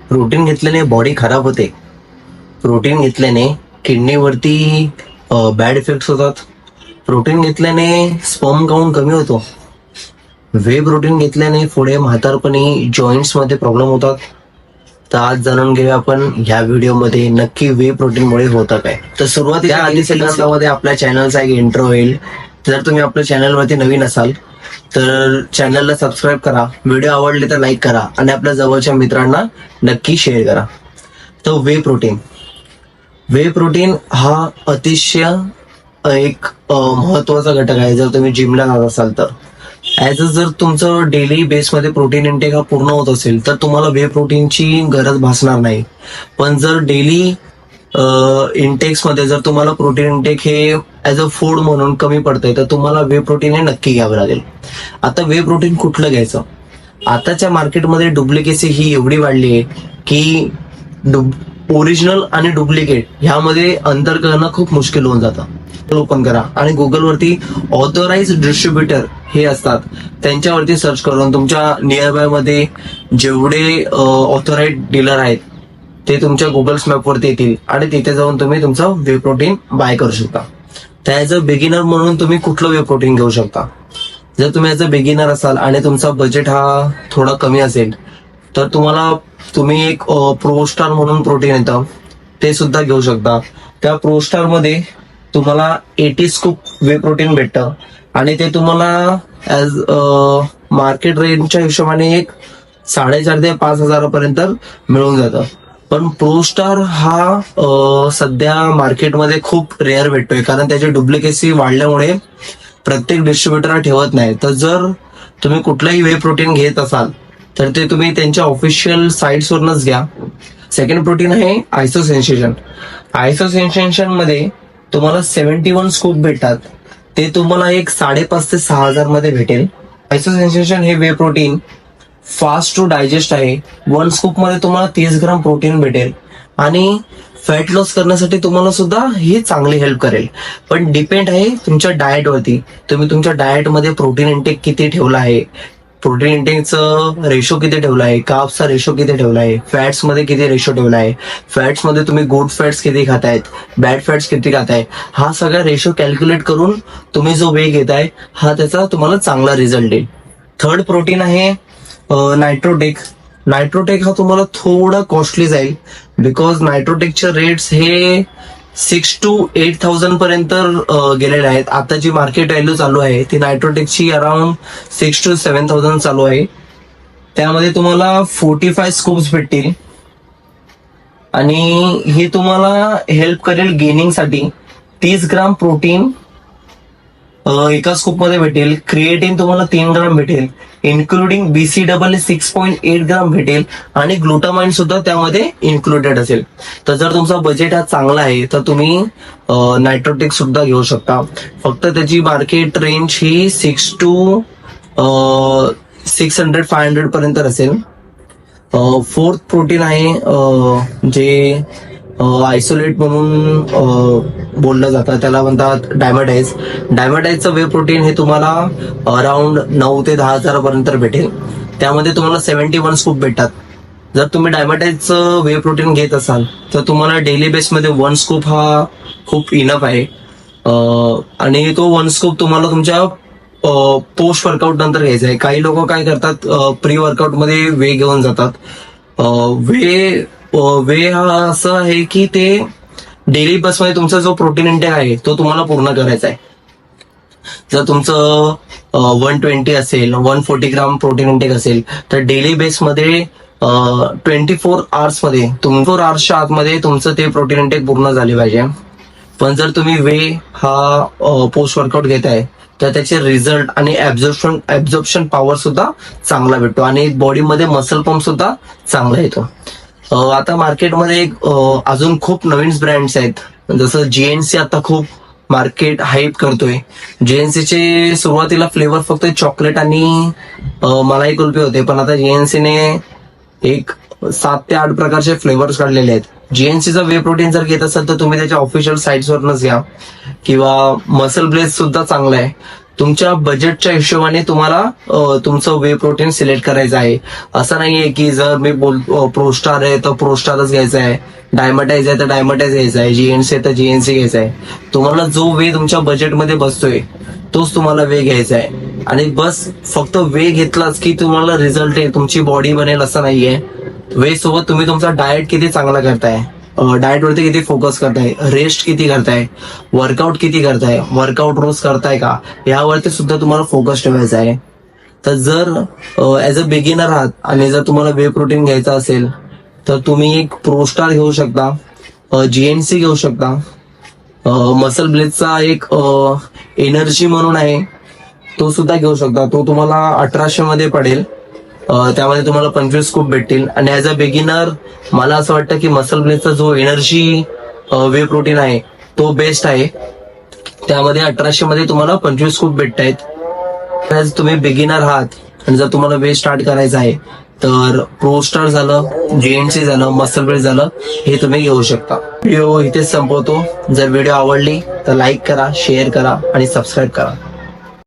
Protein घेतल्याने body खराब होते. प्रोटीन घेतल्याने किडनीवरती बॅड इफेक्ट्स होतात. प्रोटीन घेतल्याने स्पर्म काउंट कमी होतो. वे प्रोटीन घेतल्याने पुढे म्हातारपणी जॉईंट्स मध्ये प्रॉब्लेम होतात. तर आज जाणून घेऊया आपण ह्या व्हिडिओमध्ये नक्की वे प्रोटीनमुळे होतं काय. तर सुरुवातीच्या आधी सेकंदामध्ये आपल्या चॅनलचा एक इंट्रो होईल. जर तुम्ही आपल्या चॅनलवरती नवीन असाल तर चॅनलला सबस्क्राईब करा, व्हिडिओ आवडले तर लाईक करा आणि आपल्या जवळच्या मित्रांना नक्की शेअर करा. तर वे प्रोटीन हा अतिशय एक महत्वाचा घटक आहे. जर तुम्ही जिमला जात असाल तर जर तुमचं डेली बेसमध्ये प्रोटीन इंटेक हा पूर्ण होत असेल तर तुम्हाला वे प्रोटीनची गरज भासणार नाही. पण जर डेली इंटेक्समध्ये जर तुम्हाला प्रोटीन इंटेक हे ऍज अ फूड म्हणून कमी पडतंय तर तुम्हाला वे प्रोटीन हे नक्की घ्यावं लागेल. आता वे प्रोटीन कुठलं घ्यायचं? आताच्या मार्केटमध्ये डुप्लिकेसी ही एवढी वाढली आहे की ओरिजिनल आणि डुप्लिकेट ह्यामध्ये अंतर करणं खूप मुश्किल होऊन जातं. ओपन करा आणि गुगलवरती ऑथोराइज डिस्ट्रीब्युटर हे असतात त्यांच्यावरती सर्च करून तुमच्या नियर बाय मध्ये जेवढे ऑथोराइज डीलर आहेत ते तुमच्या गुगल मॅपवरती येतील आणि तिथे जाऊन तुम्ही तुमचं वे प्रोटीन बाय करू शकता. तर ऍज अ बिगिनर म्हणून तुम्ही कुठलं वे प्रोटीन घेऊ शकता? जर तुम्ही ऍज अ बिगिनर असाल आणि तुमचा बजेट हा थोडा कमी असेल तर तुम्ही एक प्रोस्टार म्हणून प्रोटीन येतं ते सुद्धा घेऊ शकता. त्या प्रोस्टार मध्ये तुम्हाला 80 स्कूप वे प्रोटीन भेटतं आणि ते तुम्हाला ऍज मार्केट रेंजच्या हिशोबाने एक 4,500 ते 5,000 पर्यंत मिळून जातं. पण प्रोस्टार हा सध्या मार्केटमध्ये खूप रेअर भेटतोय कारण त्याची डुप्लिकेसी वाढल्यामुळे प्रत्येक डिस्ट्रीब्युटर हा ठेवत नाही. तर जर तुम्ही कुठलंही वे प्रोटीन घेत असाल तर ते तुम्ही त्यांच्या ऑफिशियल साईट्सवरूनच घ्या. सेकंड प्रोटीन आहे आयसो सेन्सेशन. आयसो सेन्सेशन मध्ये तुम्हाला 71 स्कूप भेटतात. ते तुम्हाला एक 5,500 ते 6,000 मध्ये भेटेल. आयसो सेन्सेशन हे वे प्रोटीन फास्ट टू डायजेस्ट आहे. 1 स्कूप मध्ये तुम्हाला 30 ग्राम प्रोटीन भेटेल आणि फॅट लॉस करण्यासाठी तुम्हाला सुद्धा हे चांगली हेल्प करेल. पण डिपेंड आहे तुमच्या डाएटवरती. तुम्ही तुमच्या डाएटमध्ये प्रोटीन इंटेक किती ठेवला आहे, प्रोटीन इंटेकचं रेशो किती ठेवला आहे, कार्ब्सचा रेशो किती ठेवला आहे, फॅट्स मध्ये किती रेशो ठेवला आहे, फॅट्स मध्ये तुम्ही गुड फॅट्स किती खातायत, बॅड फॅट्स किती खाताय, हा सगळा रेशो कॅल्क्युलेट करून तुम्ही जो वे घेताय हा त्याचा तुम्हाला चांगला रिझल्ट देईल. थर्ड प्रोटीन आहे नायट्रोटेक. नायट्रोटेक हा तुम्हाला थोडा कॉस्टली जाईल बिकॉज नायट्रोटेकचे रेट्स हे 6,000 to 8,000 पर्यंत गेलेले आहेत. आता जी मार्केट व्हॅल्यू चालू आहे ती नायट्रोटेकची अराउंड 6,000 to 7,000 चालू आहे. त्यामध्ये तुम्हाला 45 स्कूप्स भेटतील आणि हे तुम्हाला हेल्प करेल गेनिंगसाठी. 30 ग्राम प्रोटीन एका स्कूप मध्ये भेटेल. क्रिएटिन तुम्हाला 3 ग्राम भेटेल, इन्क्लुडिंग BCAA 6.8 ग्राम भेटेल आणि ग्लुटामाइन सुद्धा त्यामध्ये इन्क्लुडेड असेल. तर जर तुमचा बजेट हा चांगला आहे तर तुम्ही नायट्रोटेक सुद्धा घेऊ शकता. फक्त त्याची मार्केट रेंज ही 600-500 पर्यंत असेल. फोर्थ प्रोटीन आहे जे आयसोलेट म्हणून बोललं जातं, त्याला म्हणतात डायमंडाइज. डायमंडाइजचं वे प्रोटीन हे तुम्हाला अराउंड 9,000 ते 10,000 पर्यंत भेटेल. त्यामध्ये तुम्हाला 71 स्कूप भेटतात. जर तुम्ही डायमंडाइजचं वे प्रोटीन घेत असाल तर तुम्हाला डेली बेसमध्ये 1 स्कूप हा खूप इनफ आहे आणि तो 1 स्कूप तुम्हाला तुमच्या पोस्ट वर्कआउट नंतर घ्यायचा आहे. काही लोक काय करतात, प्री वर्कआउट मध्ये वे घेऊन जातात. वे हा असं आहे की ते डेली बेसमध्ये तुमचा जो प्रोटीन इंटेक आहे तो तुम्हाला पूर्ण करायचा आहे. जर तुमचं 120 असेल, 140 ग्राम प्रोटीन इंटेक असेल तर डेली बेसमध्ये 24 आवर्स मध्ये 24 आवर्सच्या आतमध्ये तुमचं ते प्रोटीन इंटेक पूर्ण झाले पाहिजे. पण जर तुम्ही वे हा पोस्ट वर्कआउट घेताय तर त्याचे रिझल्ट आणि ऍब्झॉर्प्शन पॉवर सुद्धा चांगला भेटतो आणि बॉडीमध्ये मसल पंप सुद्धा चांगला येतो. आता मार्केटमध्ये अजून खूप नवीन ब्रँड्स आहेत. जसं GNC आता खूप मार्केट हाईप करतोय. GNCचे सुरुवातीला फ्लेवर फक्त चॉकलेट आणि मलाई कुल्फी होते, पण आता GNCने एक 7 ते 8 प्रकारचे फ्लेवर्स काढलेले आहेत. GNCचा वे प्रोटीन जर घेत असाल तर तुम्ही त्याच्या ऑफिशियल साईट्सवरूनच घ्या किंवा मसल ब्लेस सुद्धा चांगला आहे. तुमच्या बजेटच्या हिशोबाने तुम्हाला तुमचं वे प्रोटीन सिलेक्ट करायचं आहे. असं नाहीये की जर मी प्रोस्टार आहे तर प्रोस्टारच घ्यायचा आहे, डायमटाईज आहे तर डायमटाईज घ्यायचा आहे, जीएनसी आहे तर जीएनसी घ्यायचा आहे. तुम्हाला जो वे तुमच्या बजेटमध्ये बसतोय तोच तुम्हाला वे घ्यायचा आहे. आणि बस फक्त वे घेतलाच की तुम्हाला रिझल्ट आहे, तुमची बॉडी बनेल असं नाहीये. वे सोबत तुम्ही तुमचा डाएट किती चांगला करताय, डाएट वरती किती फोकस करताय, रेस्ट किती करताय, वर्कआउट किती करताय, वर्कआउट रोज करताय का, यावरती सुद्धा तुम्हाला फोकस ठेवायचा आहे. तर जर ऍज अ बिगिनर आहात आणि जर तुम्हाला वे प्रोटीन घ्यायचं असेल तर तुम्ही एक प्रोस्टार घेऊ शकता, जीएनसी घेऊ शकता, मसल ब्लेजचा एक एनर्जी म्हणून आहे तो सुद्धा घेऊ शकता. तो तुम्हाला 1800 मध्ये पडेल. त्यामध्ये तुम्हाला 25 स्कूप भेटतील. आणि ऍज अ बिगिनर मला असं वाटतं की मसल ब्लेजचा जो एनर्जी वे प्रोटीन आहे तो बेस्ट आहे. त्यामध्ये 1800 मध्ये तुम्हाला 25 स्कूप भेटत आहेत. तुम्ही बिगिनर आहात आणि जर तुम्हाला वे स्टार्ट करायचं आहे तर प्रोस्टार झालं, जीएनसी झालं, मसल ब्लेज झालं, हे तुम्ही घेऊ शकता. व्हिडिओ इथेच संपवतो. जर व्हिडिओ आवडली तर लाईक करा, शेअर करा आणि सबस्क्राईब करा.